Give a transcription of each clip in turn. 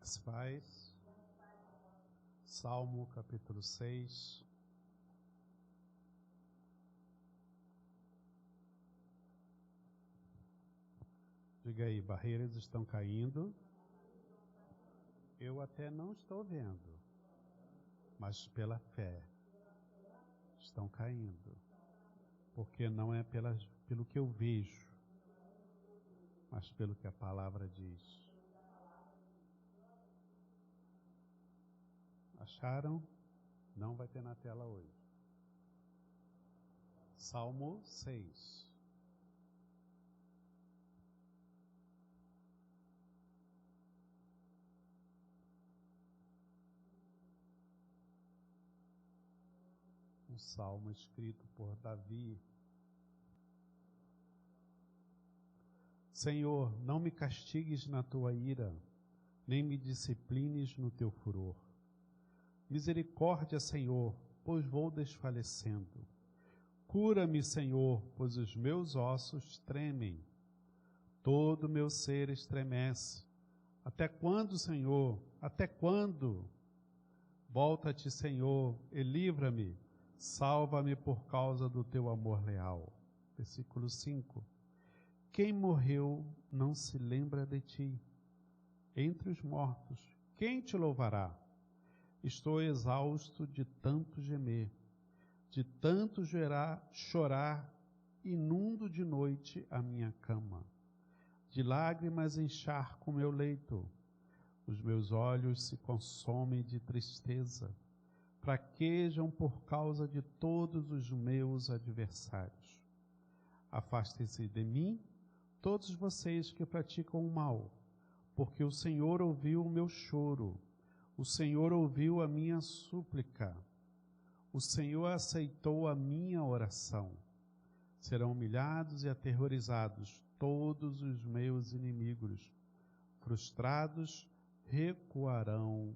Se faz. Salmo capítulo 6. Diga aí, barreiras estão caindo. Eu até não estou vendo, mas pela fé estão caindo. Porque não é pelo que eu vejo, mas pelo que a palavra diz. Acharam? Não vai ter na tela hoje. Salmo 6. Um salmo escrito por Davi. Senhor, não me castigues na tua ira, nem me disciplines no teu furor. Misericórdia, Senhor, pois vou desfalecendo. Cura-me, Senhor, pois os meus ossos tremem. Todo meu ser estremece. Até quando, Senhor? Até quando? Volta-te, Senhor, e livra-me. Salva-me por causa do teu amor leal. Versículo 5. Quem morreu não se lembra de ti. Entre os mortos, quem te louvará? Estou exausto de tanto gemer, de tanto chorar, inundo de noite a minha cama. De lágrimas encharco o meu leito. Os meus olhos se consomem de tristeza. Fraquejam por causa de todos os meus adversários. Afastem-se de mim, todos vocês que praticam o mal, porque o Senhor ouviu o meu choro, o Senhor ouviu a minha súplica, o Senhor aceitou a minha oração. Serão humilhados e aterrorizados todos os meus inimigos, frustrados, recuarão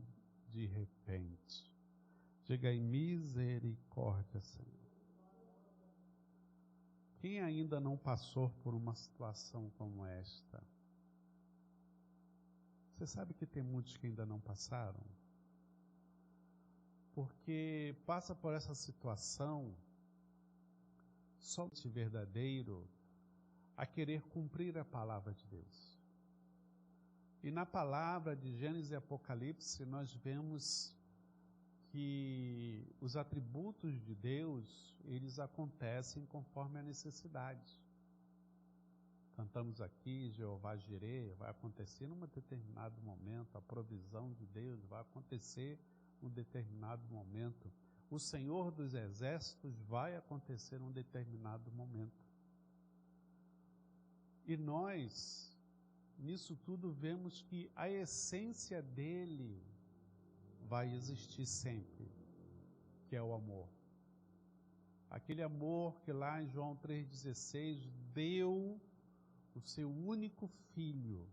de repente. Diga aí, misericórdia, Senhor. Quem ainda não passou por uma situação como esta? Você sabe que tem muitos que ainda não passaram? Porque passa por essa situação somente verdadeiro a querer cumprir a palavra de Deus. E na palavra de Gênesis e Apocalipse nós vemos que os atributos de Deus, eles acontecem conforme a necessidade. Cantamos aqui, Jeová Jireh, vai acontecer num determinado momento, a provisão de Deus vai acontecer num determinado momento, o Senhor dos Exércitos vai acontecer num determinado momento. E nós, nisso tudo, vemos que a essência dele vai existir sempre, que é o amor. Aquele amor que lá em João 3,16 deu o seu único filho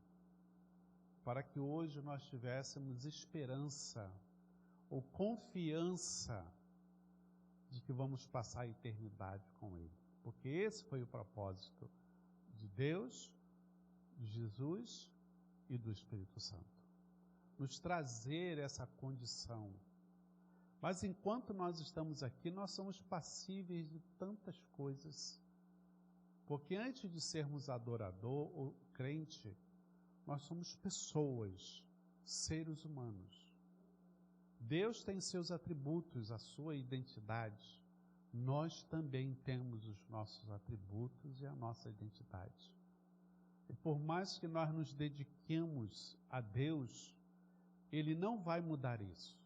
para que hoje nós tivéssemos esperança ou confiança de que vamos passar a eternidade com ele. Porque esse foi o propósito de Deus, de Jesus e do Espírito Santo. Nos trazer essa condição. Mas enquanto nós estamos aqui, nós somos passíveis de tantas coisas. Porque antes de sermos adorador ou crente, nós somos pessoas, seres humanos. Deus tem seus atributos, a sua identidade. Nós também temos os nossos atributos e a nossa identidade. E por mais que nós nos dediquemos a Deus, Ele não vai mudar isso.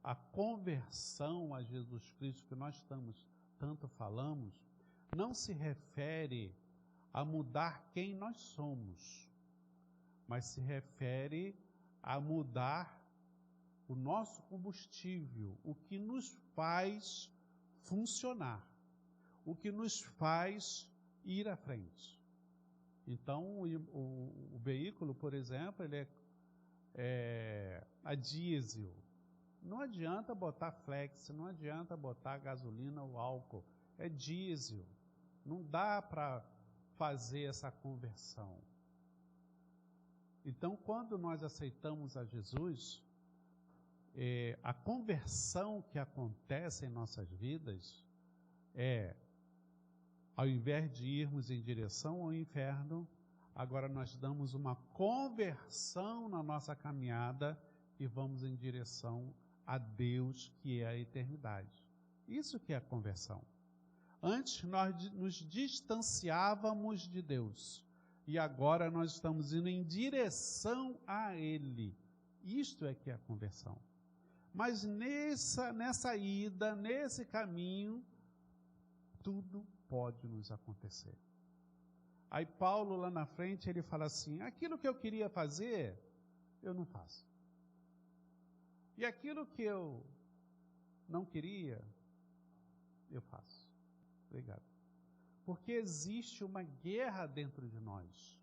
A conversão a Jesus Cristo que nós tanto falamos, não se refere a mudar quem nós somos, mas se refere a mudar o nosso combustível, o que nos faz funcionar, o que nos faz ir à frente. Então, o veículo, por exemplo, ele é a diesel. Não adianta botar flex, não adianta botar gasolina ou álcool, é diesel. Não dá para fazer essa conversão. Então, quando nós aceitamos a Jesus, a conversão que acontece em nossas vidas ao invés de irmos em direção ao inferno, agora nós damos uma conversão na nossa caminhada e vamos em direção a Deus, que é a eternidade. Isso que é a conversão. Antes nós nos distanciávamos de Deus e agora nós estamos indo em direção a Ele. Isto é que é a conversão. Mas nessa ida, nesse caminho, tudo pode nos acontecer. Aí Paulo lá na frente, ele fala assim, aquilo que eu queria fazer, eu não faço. E aquilo que eu não queria, eu faço. Obrigado. Porque existe uma guerra dentro de nós,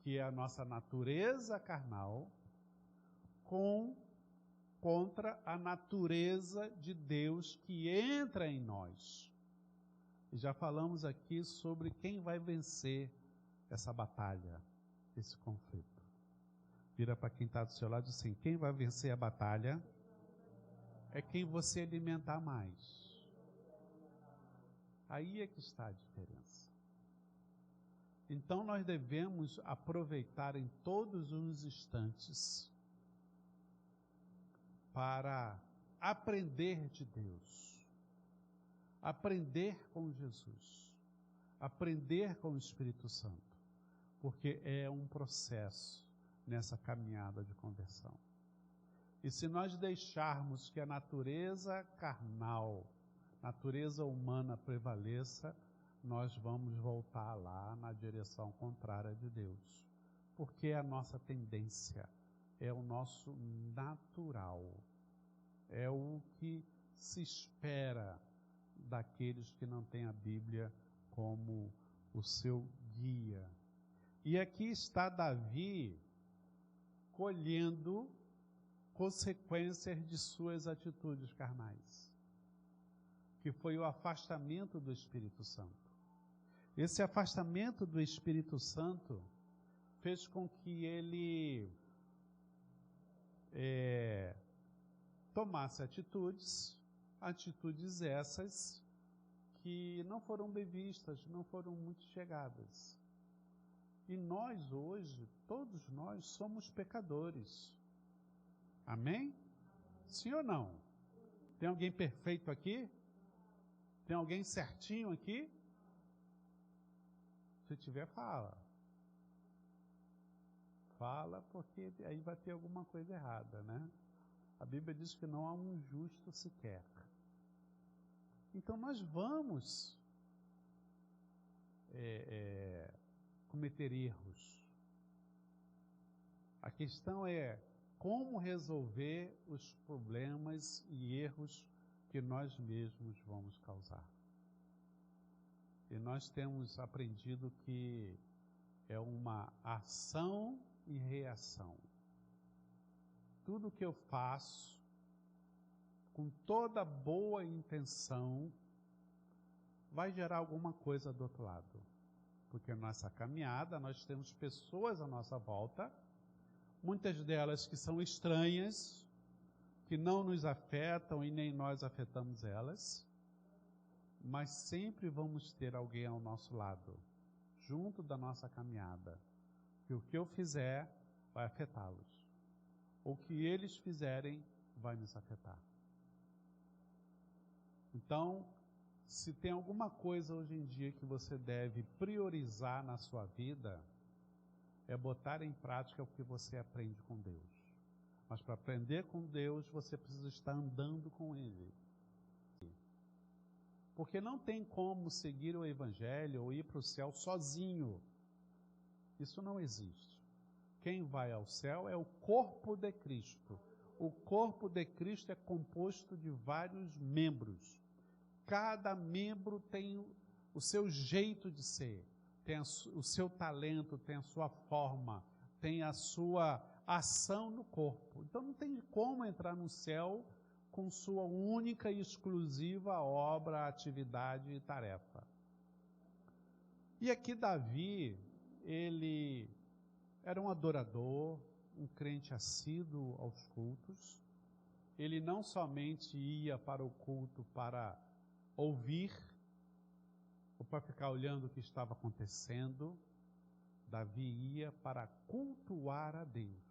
que é a nossa natureza carnal contra a natureza de Deus que entra em nós. E já falamos aqui sobre quem vai vencer essa batalha, esse conflito. Vira para quem está do seu lado e diz assim, quem vai vencer a batalha é quem você alimentar mais. Aí é que está a diferença. Então nós devemos aproveitar em todos os instantes para aprender de Deus, aprender com Jesus, aprender com o Espírito Santo, porque é um processo nessa caminhada de conversão. E se nós deixarmos que a natureza carnal, natureza humana prevaleça, nós vamos voltar lá na direção contrária de Deus, porque é a nossa tendência, é o nosso natural, é o que se espera daqueles que não têm a Bíblia como o seu guia. E aqui está Davi colhendo consequências de suas atitudes carnais, que foi o afastamento do Espírito Santo. Esse afastamento do Espírito Santo fez com que ele tomasse atitudes essas que não foram bem vistas, não foram muito chegadas. E nós hoje, todos nós somos pecadores. Amém? Sim ou não? Tem alguém perfeito aqui? Tem alguém certinho aqui? Se tiver, fala. Fala, porque aí vai ter alguma coisa errada, né? A Bíblia diz que não há um justo sequer. Então nós vamos cometer erros. A questão é como resolver os problemas e erros que nós mesmos vamos causar. E nós temos aprendido que é uma ação e reação. Tudo que eu faço, com toda boa intenção, vai gerar alguma coisa do outro lado. Porque nossa caminhada, nós temos pessoas à nossa volta, muitas delas que são estranhas, que não nos afetam e nem nós afetamos elas, mas sempre vamos ter alguém ao nosso lado, junto da nossa caminhada, que o que eu fizer vai afetá-los. O que eles fizerem vai nos afetar. Então, se tem alguma coisa hoje em dia que você deve priorizar na sua vida, é botar em prática o que você aprende com Deus. Mas para aprender com Deus, você precisa estar andando com Ele. Porque não tem como seguir o Evangelho ou ir para o céu sozinho. Isso não existe. Quem vai ao céu é o corpo de Cristo. O corpo de Cristo é composto de vários membros. Cada membro tem o seu jeito de ser, tem o seu talento, tem a sua forma, tem a sua ação no corpo. Então não tem como entrar no céu com sua única e exclusiva obra, atividade e tarefa. E aqui Davi, ele era um adorador, um crente assíduo aos cultos. Ele não somente ia para o culto para ouvir, ou para ficar olhando o que estava acontecendo. Davi ia para cultuar a Deus.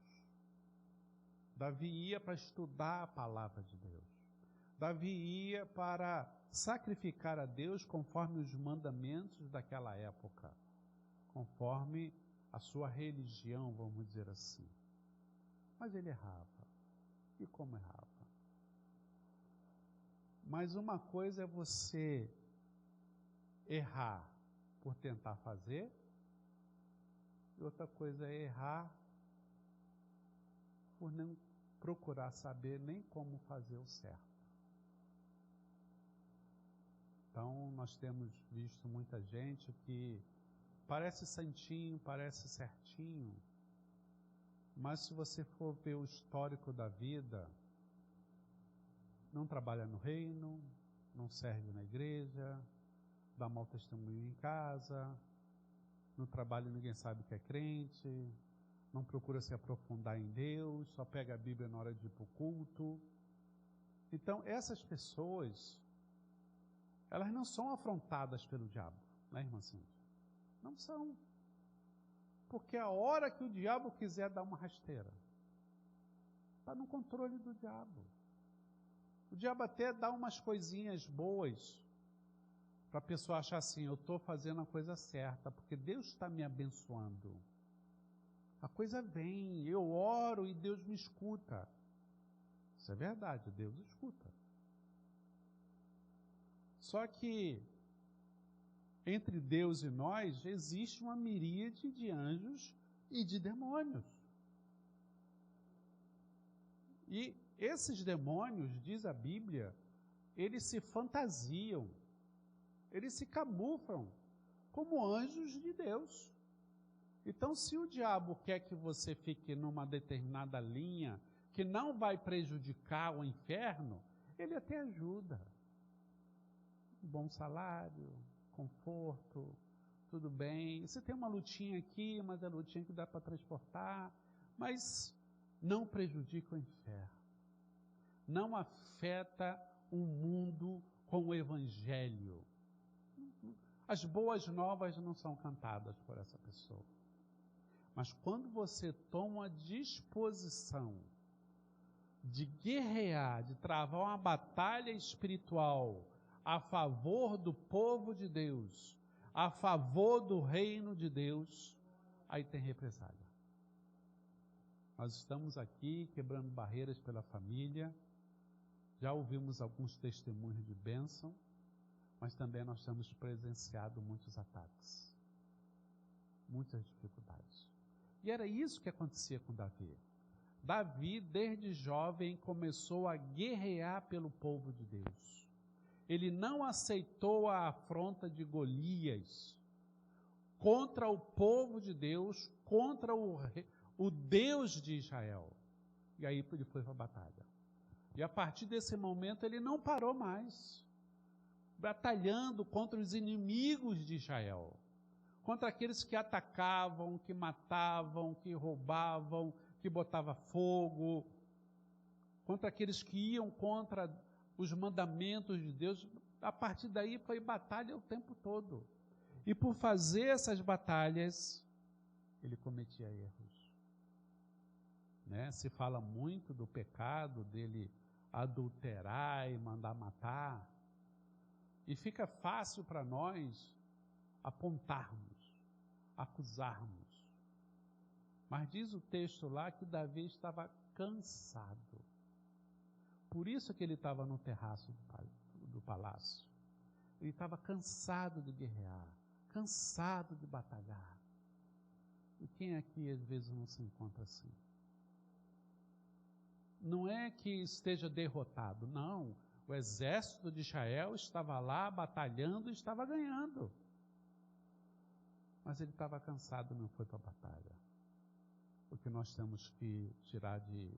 Davi ia para estudar a palavra de Deus. Davi ia para sacrificar a Deus conforme os mandamentos daquela época, conforme a sua religião, vamos dizer assim. Mas ele errava. E como errava? Mas uma coisa é você errar por tentar fazer, e outra coisa é errar por não procurar saber nem como fazer o certo. Então, nós temos visto muita gente que parece santinho, parece certinho, mas se você for ver o histórico da vida, não trabalha no reino, não serve na igreja, dá mau testemunho em casa, no trabalho ninguém sabe que é crente, não procura se aprofundar em Deus, só pega a Bíblia na hora de ir para o culto. Então, essas pessoas, elas não são afrontadas pelo diabo, né, irmã Cíntia? Não são. Porque a hora que o diabo quiser dar uma rasteira, está no controle do diabo. O diabo até dá umas coisinhas boas, para a pessoa achar assim, eu estou fazendo a coisa certa, porque Deus está me abençoando. A coisa vem, eu oro e Deus me escuta. Isso é verdade, Deus escuta. Só que entre Deus e nós existe uma miríade de anjos e de demônios. E esses demônios, diz a Bíblia, eles se fantasiam, eles se camuflam como anjos de Deus. Então, se o diabo quer que você fique numa determinada linha que não vai prejudicar o inferno, ele até ajuda. Um bom salário, conforto, tudo bem. Você tem uma lutinha aqui, mas é lutinha que dá para transportar, mas não prejudica o inferno. Não afeta o mundo com o evangelho. As boas novas não são cantadas por essa pessoa. Mas quando você toma a disposição de guerrear, de travar uma batalha espiritual a favor do povo de Deus, a favor do reino de Deus, aí tem represália. Nós estamos aqui quebrando barreiras pela família, já ouvimos alguns testemunhos de bênção, mas também nós temos presenciado muitos ataques, muitas dificuldades. E era isso que acontecia com Davi. Davi, desde jovem, começou a guerrear pelo povo de Deus. Ele não aceitou a afronta de Golias contra o povo de Deus, contra o Deus de Israel. E aí ele foi para a batalha. E a partir desse momento ele não parou mais, batalhando contra os inimigos de Israel, contra aqueles que atacavam, que matavam, que roubavam, que botavam fogo, contra aqueles que iam contra os mandamentos de Deus. A partir daí foi batalha o tempo todo. E por fazer essas batalhas, ele cometia erros. Né? Se fala muito do pecado dele adulterar e mandar matar. E fica fácil para nós apontarmos, acusarmos. Mas diz o texto lá que Davi estava cansado. Por isso que ele estava no terraço do palácio. Ele estava cansado de guerrear, cansado de batalhar. E quem aqui às vezes não se encontra assim? Não é que esteja derrotado, não. O exército de Israel estava lá batalhando e estava ganhando. Mas ele estava cansado e não foi para a batalha. O que nós temos que tirar de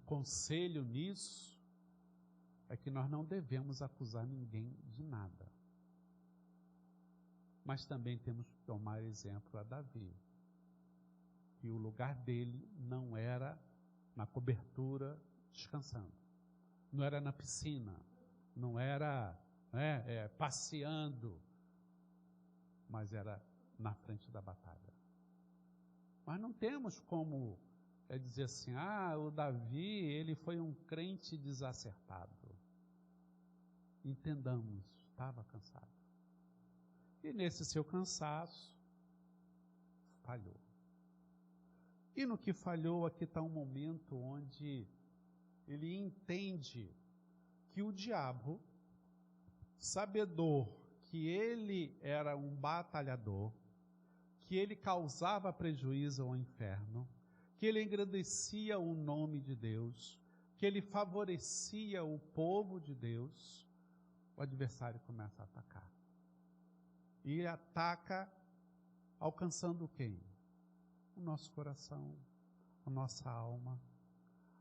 conselho nisso é que nós não devemos acusar ninguém de nada. Mas também temos que tomar exemplo a Davi. que o lugar dele não era na cobertura descansando, não era na piscina, não era passeando, mas era na frente da batalha. Mas não temos como dizer assim, o Davi, ele foi um crente desacertado. Entendamos, estava cansado. E nesse seu cansaço, falhou. E no que falhou, aqui está um momento onde ele entende que o diabo, sabedor que ele era um batalhador, que ele causava prejuízo ao inferno, que ele engrandecia o nome de Deus, que ele favorecia o povo de Deus, o adversário começa a atacar. E ataca alcançando quem? O nosso coração, a nossa alma,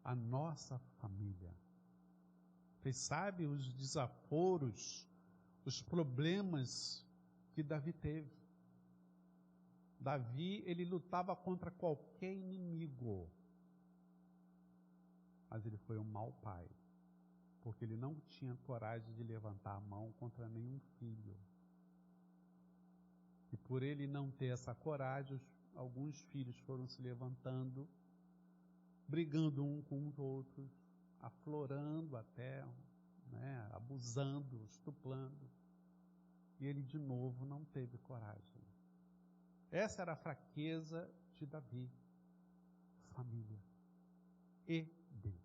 a nossa família. Vocês sabem os desaforos, os problemas que Davi teve. Davi, ele lutava contra qualquer inimigo, mas ele foi um mau pai, porque ele não tinha coragem de levantar a mão contra nenhum filho. E por ele não ter essa coragem, alguns filhos foram se levantando, brigando um com os outros, aflorando até, abusando, estuprando. E ele de novo não teve coragem. Essa era a fraqueza de Davi, família e Deus.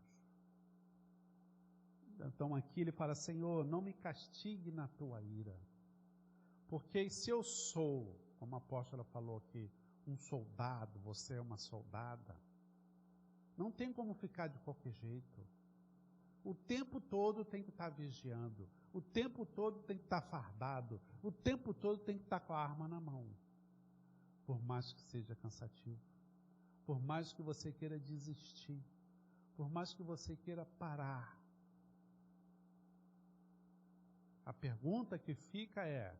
Então aqui ele fala, Senhor, não me castigue na tua ira, porque se eu sou, como a apóstola falou aqui, um soldado, você é uma soldada, não tem como ficar de qualquer jeito. O tempo todo tem que estar vigiando, o tempo todo tem que estar fardado, o tempo todo tem que estar com a arma na mão. Por mais que seja cansativo, por mais que você queira desistir, por mais que você queira parar. A pergunta que fica é,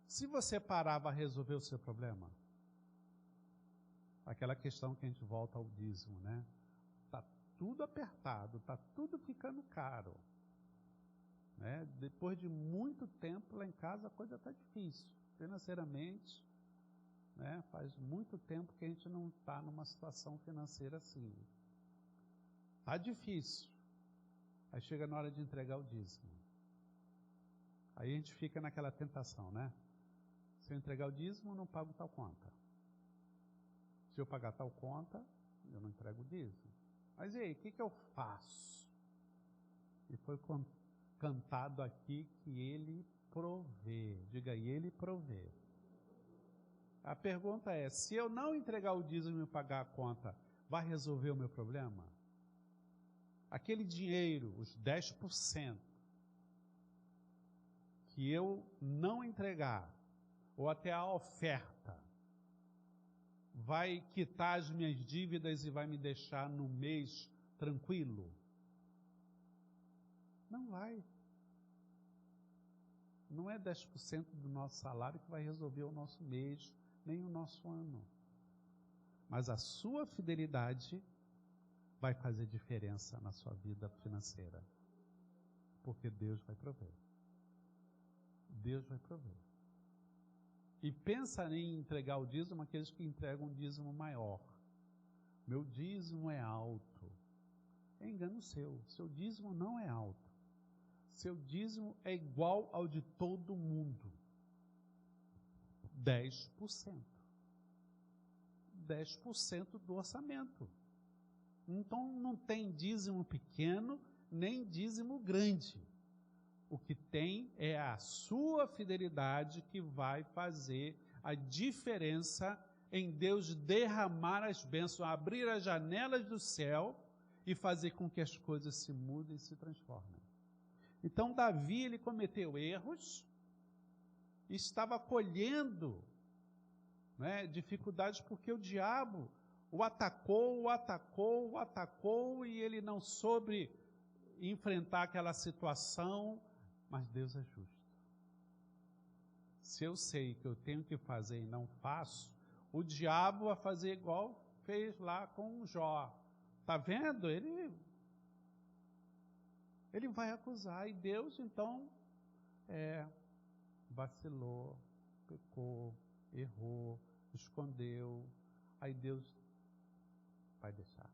se você parar, vai resolver o seu problema? Aquela questão que a gente volta ao dízimo, né? Está tudo apertado, está tudo ficando caro. Né? Depois de muito tempo lá em casa a coisa está difícil, financeiramente. Né? Faz muito tempo que a gente não está numa situação financeira assim. Está difícil. Aí chega na hora de entregar o dízimo. Aí a gente fica naquela tentação, né? Se eu entregar o dízimo, eu não pago tal conta. Se eu pagar tal conta, eu não entrego o dízimo. Mas e aí, o que eu faço? E foi cantado aqui que ele provê. Diga aí, ele provê. A pergunta é, se eu não entregar o dízimo e pagar a conta, vai resolver o meu problema? Aquele dinheiro, os 10%, que eu não entregar, ou até a oferta, vai quitar as minhas dívidas e vai me deixar no mês tranquilo? Não vai. Não é 10% do nosso salário que vai resolver o nosso mês, nem o nosso ano. Mas a sua fidelidade vai fazer diferença na sua vida financeira. Porque Deus vai prover. Deus vai prover. E pensa em entregar o dízimo aqueles que entregam um dízimo maior. Meu dízimo é alto. É engano seu. Seu dízimo não é alto. Seu dízimo é igual ao de todo mundo. 10%. 10% do orçamento. Então não tem dízimo pequeno, nem dízimo grande. O que tem é a sua fidelidade que vai fazer a diferença em Deus derramar as bênçãos, abrir as janelas do céu e fazer com que as coisas se mudem e se transformem. Então Davi, ele cometeu erros, estava colhendo dificuldades porque o diabo o atacou e ele não soube enfrentar aquela situação, mas Deus é justo. Se eu sei que eu tenho que fazer e não faço, o diabo vai fazer igual fez lá com Jó. Está vendo? Ele vai acusar. E Deus, então, vacilou, pecou, errou, escondeu. Aí Deus vai deixar.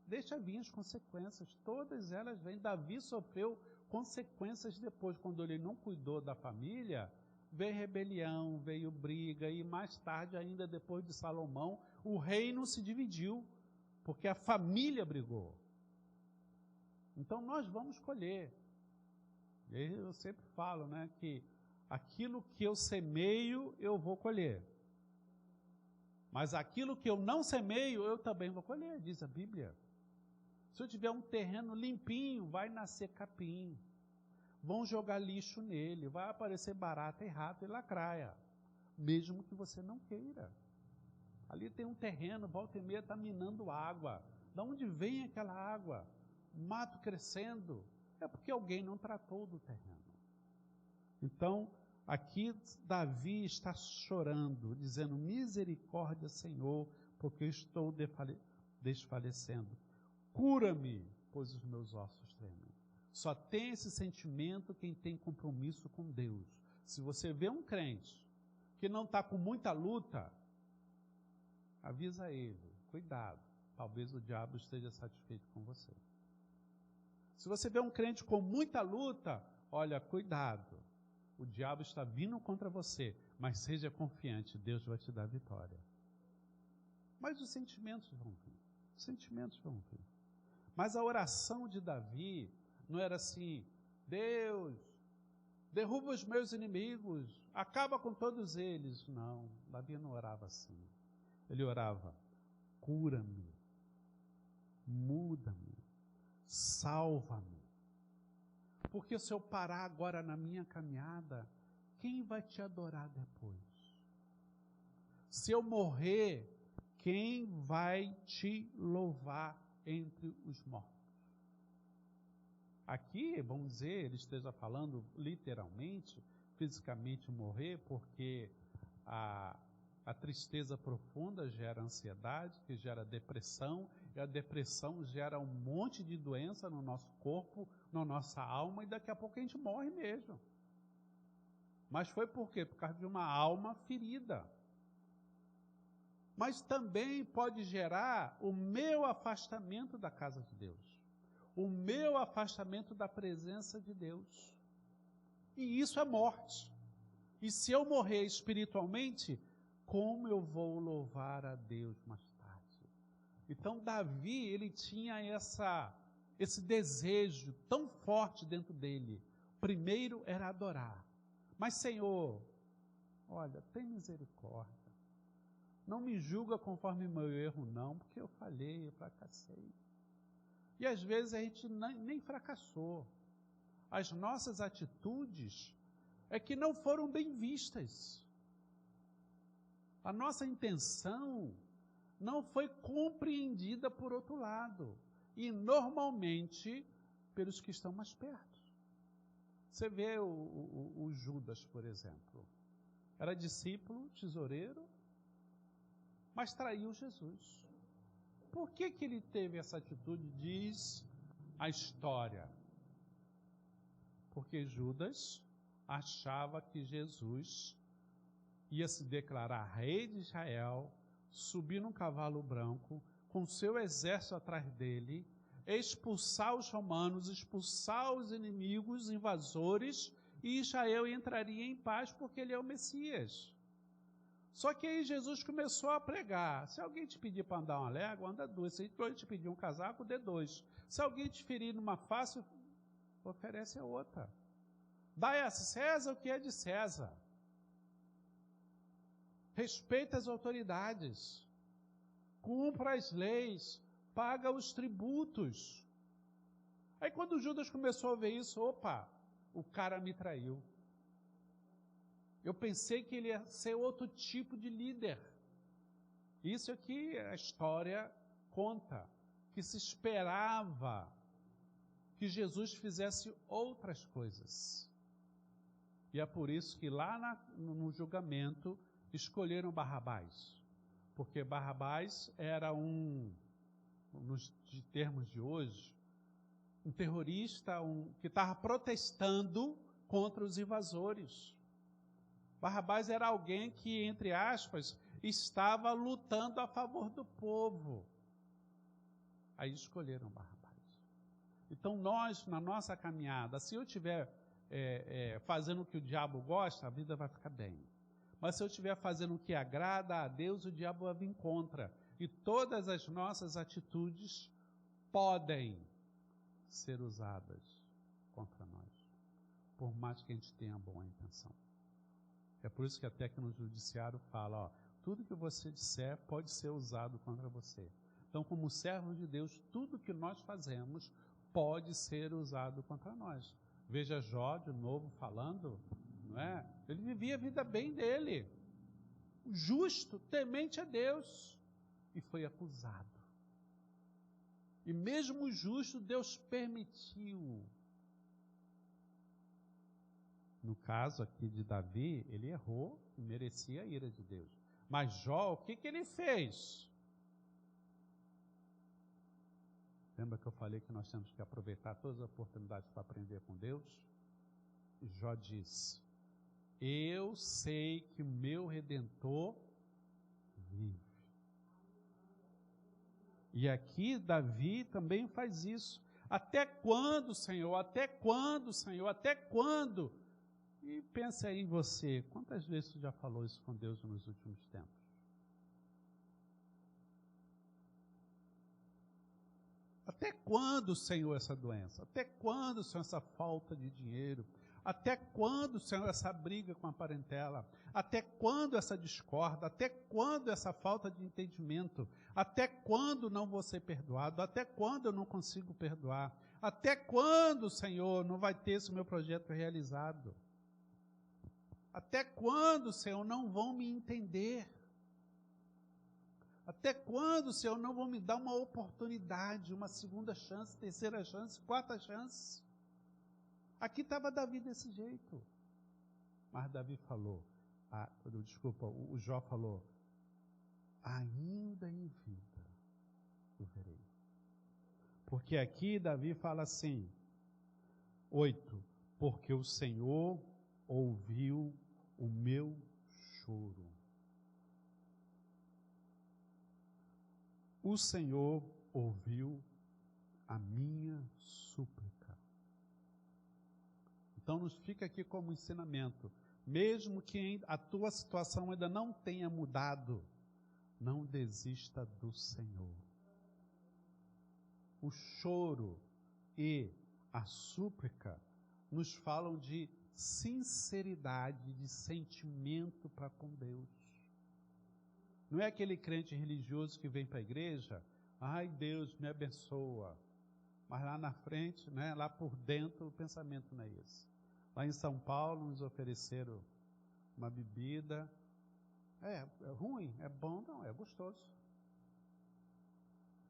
Deixa vir as consequências, todas elas vêm. Davi sofreu consequências depois, quando ele não cuidou da família, veio rebelião, veio briga, e mais tarde, ainda depois de Salomão, o reino se dividiu, porque a família brigou. Então nós vamos colher. Eu sempre falo, né, que aquilo que eu semeio, eu vou colher. Mas aquilo que eu não semeio, eu também vou colher, diz a Bíblia. Se eu tiver um terreno limpinho, vai nascer capim. Vão jogar lixo nele, vai aparecer barata e rato e lacraia. Mesmo que você não queira. Ali tem um terreno, volta e meia está minando água. Da onde vem aquela água? Mato crescendo. É porque alguém não tratou do terreno. Então, aqui Davi está chorando, dizendo: misericórdia, Senhor, porque eu estou desfalecendo. Cura-me, pois os meus ossos tremem. Só tem esse sentimento quem tem compromisso com Deus. Se você vê um crente que não está com muita luta, avisa ele, cuidado, talvez o diabo esteja satisfeito com você. Se você vê um crente com muita luta, olha, cuidado, o diabo está vindo contra você, mas seja confiante, Deus vai te dar vitória. Mas os sentimentos vão vir, os sentimentos vão vir. Mas a oração de Davi não era assim: Deus, derruba os meus inimigos, acaba com todos eles. Não, Davi não orava assim. Ele orava: cura-me, muda-me, salva-me. Porque se eu parar agora na minha caminhada, quem vai te adorar depois? Se eu morrer, quem vai te louvar entre os mortos? Aqui, vamos dizer, ele esteja falando literalmente, fisicamente morrer, porque a tristeza profunda gera ansiedade, que gera depressão, e a depressão gera um monte de doença no nosso corpo, na nossa alma, e daqui a pouco a gente morre mesmo. Mas foi por quê? Por causa de uma alma ferida. Mas também pode gerar o meu afastamento da casa de Deus, o meu afastamento da presença de Deus. E isso é morte. E se eu morrer espiritualmente, como eu vou louvar a Deus mais tarde? Então Davi, ele tinha esse desejo tão forte dentro dele. Primeiro era adorar. Mas Senhor, olha, tem misericórdia. Não me julga conforme meu erro não, porque eu falhei, eu fracassei. E às vezes a gente nem fracassou. As nossas atitudes é que não foram bem vistas. A nossa intenção não foi compreendida por outro lado. E normalmente pelos que estão mais perto. Você vê o Judas, por exemplo. Era discípulo, tesoureiro, mas traiu Jesus. Por que ele teve essa atitude? Diz a história. Porque Judas achava que Jesus ia se declarar rei de Israel, subir num cavalo branco, com seu exército atrás dele, expulsar os romanos, expulsar os inimigos, invasores, e Israel entraria em paz porque ele é o Messias. Só que aí Jesus começou a pregar: se alguém te pedir para andar uma légua, anda duas. Se alguém te pedir um casaco, dê dois. Se alguém te ferir numa face, oferece a outra. Dai a César o que é de César. Respeita as autoridades. Cumpra as leis. Paga os tributos. Aí quando Judas começou a ver isso, opa, o cara me traiu. Eu pensei que ele ia ser outro tipo de líder. Isso é que a história conta, que se esperava que Jesus fizesse outras coisas. E é por isso que lá no julgamento escolheram Barrabás. Porque Barrabás era nos termos de hoje, um terrorista que estava protestando contra os invasores. Barrabás era alguém que, entre aspas, estava lutando a favor do povo. Aí escolheram Barrabás. Então nós, na nossa caminhada, se eu estiver fazendo o que o diabo gosta, a vida vai ficar bem. Mas se eu estiver fazendo o que agrada a Deus, o diabo vai vir contra. E todas as nossas atitudes podem ser usadas contra nós, por mais que a gente tenha boa intenção. É por isso que até que no judiciário fala, tudo que você disser pode ser usado contra você. Então, como servos de Deus, tudo que nós fazemos pode ser usado contra nós. Veja Jó de novo falando, não é? Ele vivia a vida bem dele, justo, temente a Deus, e foi acusado. E mesmo justo, Deus permitiu. No caso aqui de Davi, ele errou e merecia a ira de Deus. Mas Jó, o que ele fez? Lembra que eu falei que nós temos que aproveitar todas as oportunidades para aprender com Deus? E Jó disse, eu sei que o meu Redentor vive. E aqui Davi também faz isso. Até quando, Senhor? Até quando, Senhor? Até quando? E pensa aí em você, quantas vezes você já falou isso com Deus nos últimos tempos? Até quando, Senhor, essa doença? Até quando, Senhor, essa falta de dinheiro? Até quando, Senhor, essa briga com a parentela? Até quando essa discórdia? Até quando essa falta de entendimento? Até quando não vou ser perdoado? Até quando eu não consigo perdoar? Até quando, Senhor, não vai ter esse meu projeto realizado? Até quando, Senhor, não vão me entender? Até quando, Senhor, não vão me dar uma oportunidade, uma segunda chance, terceira chance, quarta chance? Aqui estava Davi desse jeito. Mas Davi falou, o Jó falou, ainda em vida o verei. Porque aqui Davi fala assim, 8, porque o Senhor ouviu o meu choro. O Senhor ouviu a minha súplica. Então nos fica aqui como ensinamento, mesmo que a tua situação ainda não tenha mudado, não desista do Senhor. O choro e a súplica nos falam de sinceridade, de sentimento para com Deus. Não é aquele crente religioso que vem para a igreja, ai Deus me abençoa, mas lá na frente, né, lá por dentro o pensamento não é esse. Lá em São Paulo nos ofereceram uma bebida, é ruim, é bom, não, é gostoso.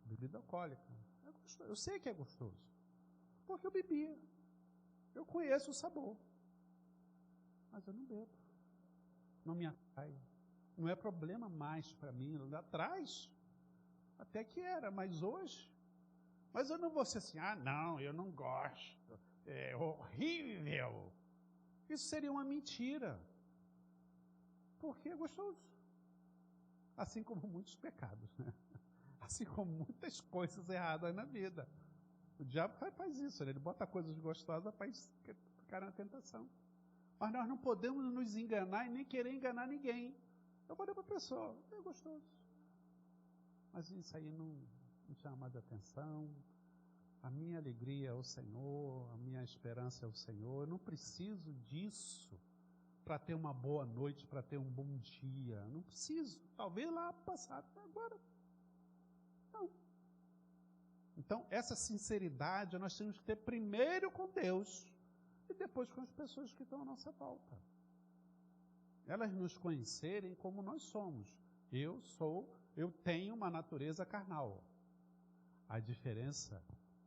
Bebida alcoólica, é gostoso. Eu sei que é gostoso, porque eu bebia, eu conheço o sabor, mas eu não bebo, não me atrai. Não é problema mais para mim, lá atrás, até que era, mas hoje, mas eu não vou ser assim, não, eu não gosto, é horrível. Isso seria uma mentira, porque é gostoso. Assim como muitos pecados, né? Assim como muitas coisas erradas na vida. O diabo faz isso, né? Ele bota coisas gostosas para ficar na tentação. Mas nós não podemos nos enganar e nem querer enganar ninguém. Eu falei para a pessoa, é gostoso. Mas isso aí não chama mais atenção. A minha alegria é o Senhor, a minha esperança é o Senhor. Eu não preciso disso para ter uma boa noite, para ter um bom dia. Não preciso. Talvez lá passado, agora não. Então, essa sinceridade nós temos que ter primeiro com Deus e depois com as pessoas que estão à nossa volta. Elas nos conhecerem como nós somos. Eu tenho uma natureza carnal. A diferença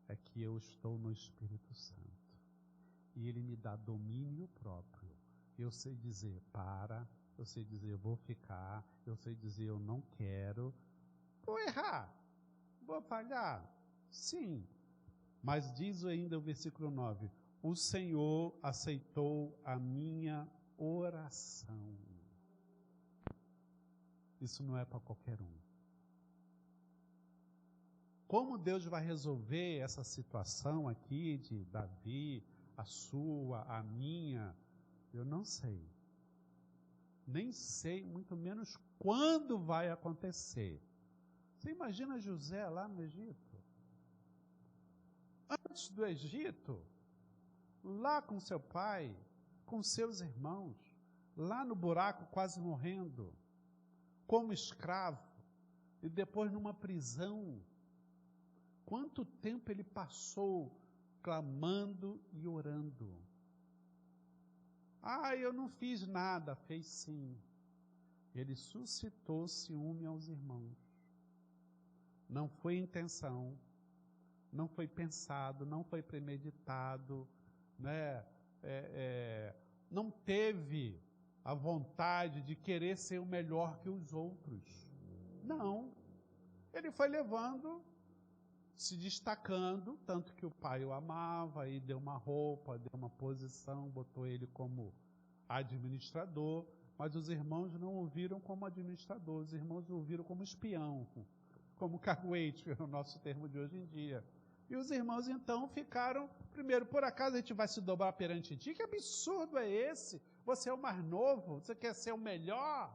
é que eu estou no Espírito Santo. E Ele me dá domínio próprio. Eu sei dizer, para, eu sei dizer eu vou ficar, eu sei dizer eu não quero. Vou errar, vou falhar, sim. Mas diz ainda o versículo 9, o Senhor aceitou a minha oração. Isso não é para qualquer um. Como Deus vai resolver essa situação aqui de Davi, a sua, a minha, eu não sei. Nem sei, muito menos quando vai acontecer. Você imagina José lá no Egito? Antes do Egito, lá com seu pai, com seus irmãos, lá no buraco quase morrendo, como escravo, e depois numa prisão. Quanto tempo ele passou clamando e orando? Eu não fiz nada. Fez sim. Ele suscitou ciúme aos irmãos. Não foi intenção, não foi pensado, não foi premeditado, né? Não teve a vontade de querer ser o melhor que os outros. Não. Ele foi levando, se destacando, tanto que o pai o amava, e deu uma roupa, deu uma posição, botou ele como administrador, mas os irmãos não o viram como administrador, os irmãos o viram como espião, como caguete, que é o nosso termo de hoje em dia. E os irmãos então ficaram, primeiro, por acaso a gente vai se dobrar perante ti? Que absurdo é esse? Você é o mais novo, você quer ser o melhor?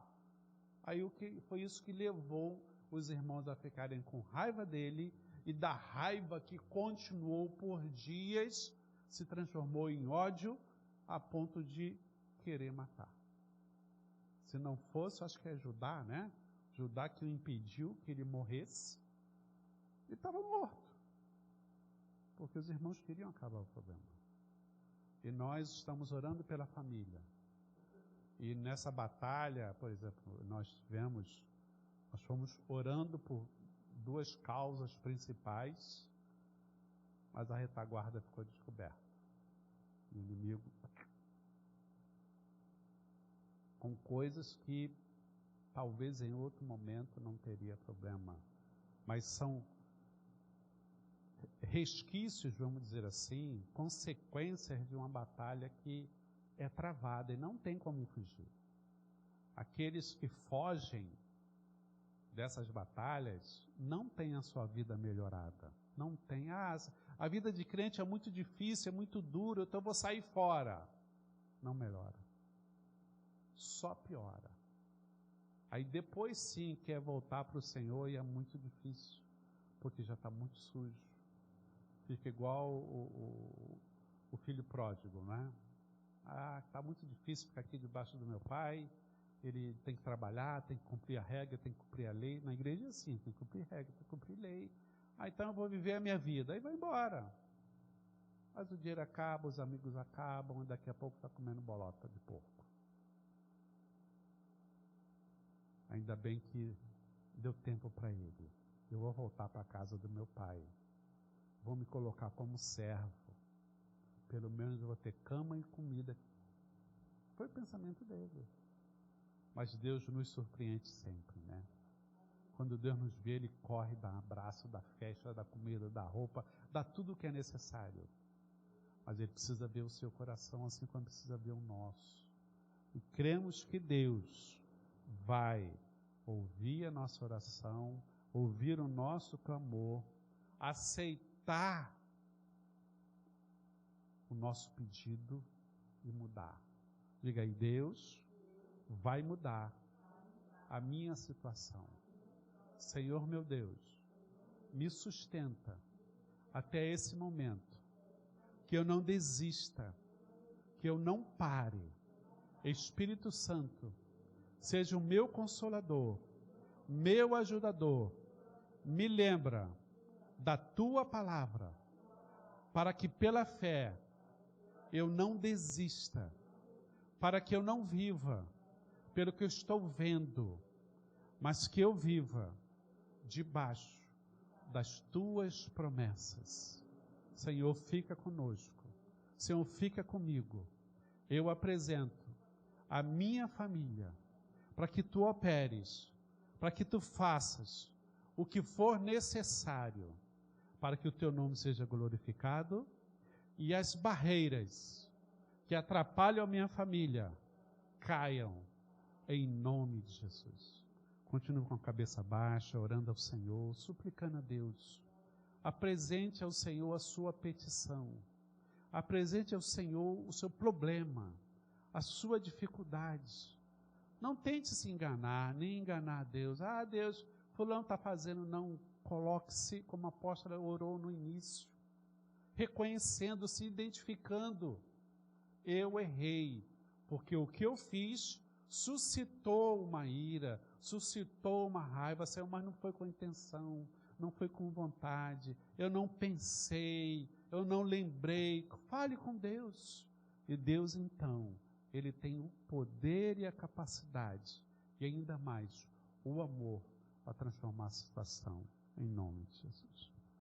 Aí foi isso que levou os irmãos a ficarem com raiva dele, e da raiva que continuou por dias, se transformou em ódio, a ponto de querer matar. Se não fosse, acho que é Judá, né? Judá que o impediu que ele morresse, ele estava morto. Porque os irmãos queriam acabar o problema. E nós estamos orando pela família. E nessa batalha, por exemplo, nós fomos orando por duas causas principais, mas a retaguarda ficou descoberta. O inimigo com coisas que talvez em outro momento não teria problema, mas são resquícios, vamos dizer assim, consequências de uma batalha que é travada e não tem como fugir. Aqueles que fogem dessas batalhas não têm a sua vida melhorada. Não tem. A vida de crente é muito difícil, é muito dura, então eu vou sair fora. Não melhora. Só piora. Aí depois sim quer voltar para o Senhor e é muito difícil, porque já está muito sujo. Fica igual o filho pródigo, né? Está muito difícil ficar aqui debaixo do meu pai. Ele tem que trabalhar, tem que cumprir a regra, tem que cumprir a lei. Na igreja é assim, tem que cumprir regra, tem que cumprir lei. Então eu vou viver a minha vida. Aí vai embora. Mas o dinheiro acaba, os amigos acabam, e daqui a pouco está comendo bolota de porco. Ainda bem que deu tempo para ele. Eu vou voltar para a casa do meu pai. Vou me colocar como servo. Pelo menos eu vou ter cama e comida. Foi o pensamento dele. Mas Deus nos surpreende sempre, né? Quando Deus nos vê, Ele corre, dá um abraço, dá festa, dá comida, dá roupa, dá tudo o que é necessário. Mas Ele precisa ver o seu coração, assim como precisa ver o nosso. E cremos que Deus vai ouvir a nossa oração, ouvir o nosso clamor, aceitar o nosso pedido e mudar. Diga aí, Deus vai mudar a minha situação. Senhor meu Deus, me sustenta até esse momento, que eu não desista, que eu não pare. Espírito Santo, seja o meu consolador, meu ajudador, me lembra da tua palavra, para que pela fé eu não desista, para que eu não viva pelo que eu estou vendo, mas que eu viva debaixo das tuas promessas. Senhor, fica conosco. Senhor, fica comigo. Eu apresento a minha família, para que tu operes, para que tu faças o que for necessário para que o teu nome seja glorificado e as barreiras que atrapalham a minha família caiam em nome de Jesus. Continue com a cabeça baixa, orando ao Senhor, suplicando a Deus. Apresente ao Senhor a sua petição. Apresente ao Senhor o seu problema, a sua dificuldade. Não tente se enganar, nem enganar a Deus. Ah, Deus, fulano está fazendo. Não, coloque-se como a apóstola orou no início. Reconhecendo, se identificando. Eu errei, porque o que eu fiz suscitou uma ira, suscitou uma raiva, Senhor, mas não foi com intenção, não foi com vontade, eu não pensei, eu não lembrei. Fale com Deus. E Deus, então, Ele tem o poder e a capacidade, e ainda mais, o amor, para transformar a situação, em nome de Jesus.